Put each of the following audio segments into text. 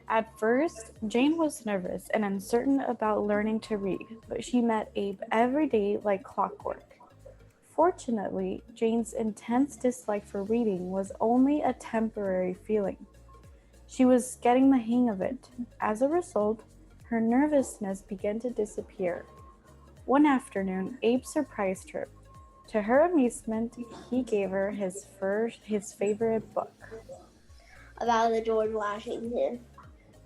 At first, Jane was nervous and uncertain about learning to read, but she met Abe every day like clockwork. Fortunately, Jane's intense dislike for reading was only a temporary feeling. She was getting the hang of it. As a result, her nervousness began to disappear. One afternoon, Abe surprised her. To her amazement, he gave her his favorite book. About the George Washington.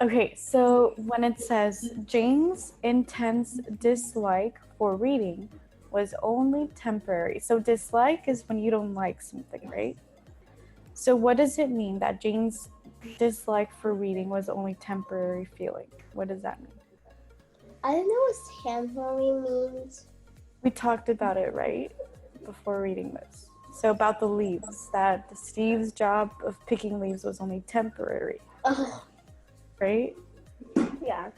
Okay, so when it says Jane's intense dislike for reading was only temporary. So dislike is when you don't like something, right? So what does it mean that Jane's dislike for reading was only temporary feeling? What does that mean? I don't know what temporary means. We talked about it, right? Before reading this. So about the leaves, that Steve's job of picking leaves was only temporary. Oh. Right? Yeah.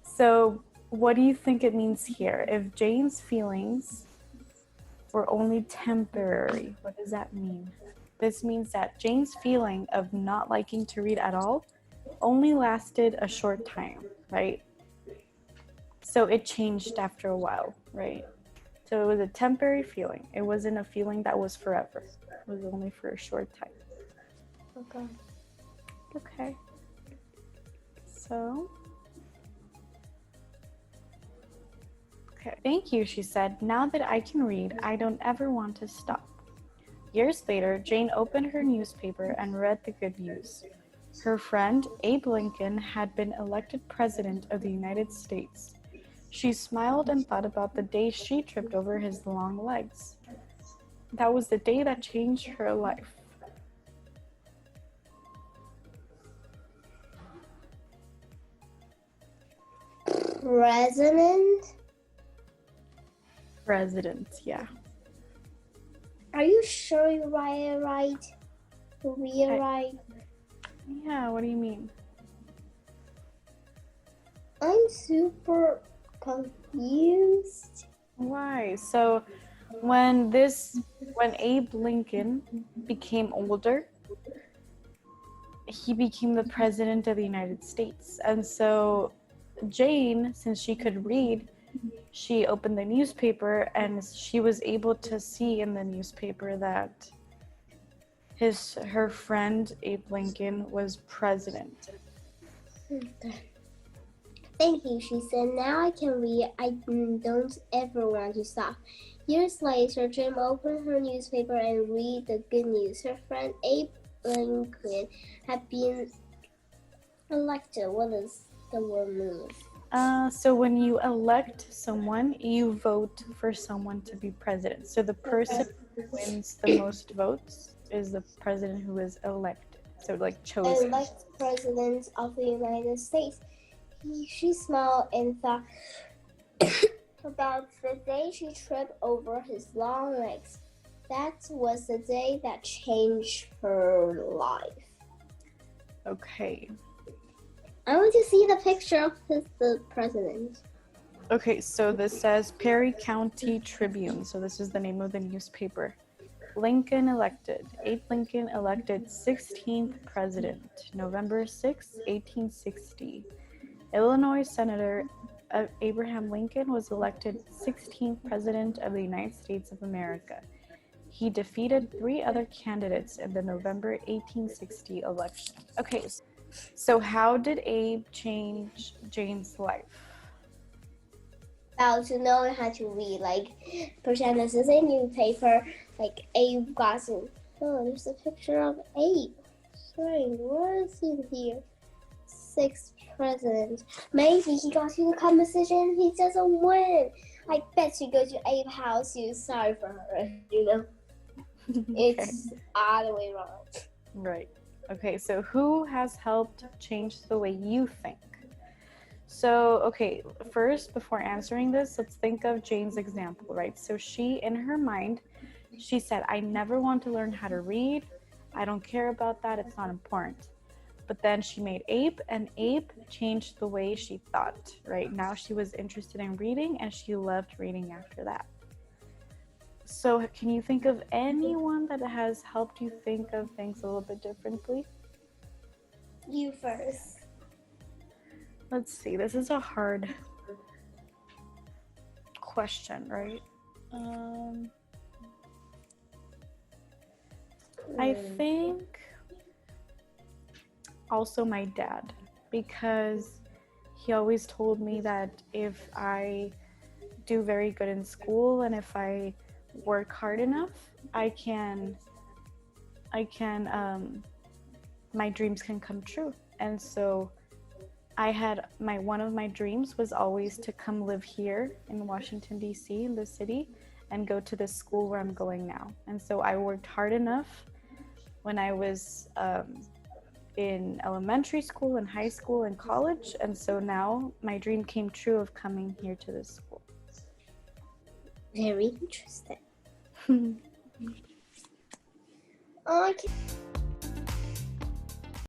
So what do you think it means here? If Jane's feelings were only temporary, what does that mean? This means that Jane's feeling of not liking to read at all only lasted a short time, right? So it changed after a while, right? So it was a temporary feeling. It wasn't a feeling that was forever. It was only for a short time. Okay. So, thank you, she said. Now that I can read, I don't ever want to stop. Years later, Jane opened her newspaper and read the good news. Her friend, Abe Lincoln, had been elected President of the United States. She smiled and thought about the day she tripped over his long legs. That was the day that changed her life. President, yeah. Are you sure you write it right? You read it right? Yeah, what do you mean? I'm super confused. Why? So when Abe Lincoln became older, he became the President of the United States. And so Jane, since she could read, she opened the newspaper and she was able to see in the newspaper that her friend Abe Lincoln was president. Thank you, she said. Now I can read. I don't ever want to stop. Years later, Jane opened her newspaper and read the good news. Her friend Abe Lincoln had been elected. What does the word mean? So when you elect someone, you vote for someone to be president. So the person who wins the most votes is the president who is elected. So like chosen. Elect president of the United States. She smiled and thought about the day she tripped over his long legs. That was the day that changed her life. Okay. I want to see the picture of the president. Okay, so this says Perry County Tribune. So this is the name of the newspaper. Lincoln elected. Abe Lincoln elected 16th president, November 6, 1860. Illinois Senator Abraham Lincoln was elected 16th president of the United States of America. He defeated 3 other candidates in the November 1860 election. Okay, so how did Abe change Jane's life? Well, to know how to read, like, pretend this is a newspaper, like Abe got some. Oh, there's a picture of Abe. Sorry, where is he here? 6th president. Maybe he got to the competition, he doesn't win. I bet you go to Abe's house, you're sorry for her, you know? It's all the way wrong. Right. Okay, so who has helped change the way you think? So, okay, first, before answering this, let's think of Jane's example, right? So she, in her mind, she said, I never want to learn how to read. I don't care about that. It's not important. But then she made Abe, and Abe changed the way she thought, right? Now she was interested in reading, and she loved reading after that. So can you think of anyone that has helped you think of things a little bit differently? You first. Let's see. This is a hard question, right? I think also my dad, because he always told me that if I do very good in school and if I work hard enough, I can my dreams can come true. And so I had one of my dreams was always to come live here in Washington, D.C., in the city, and go to the school where I'm going now. And so I worked hard enough when I was in elementary school and high school and college. And so now my dream came true of coming here to this school. Very interesting. Okay.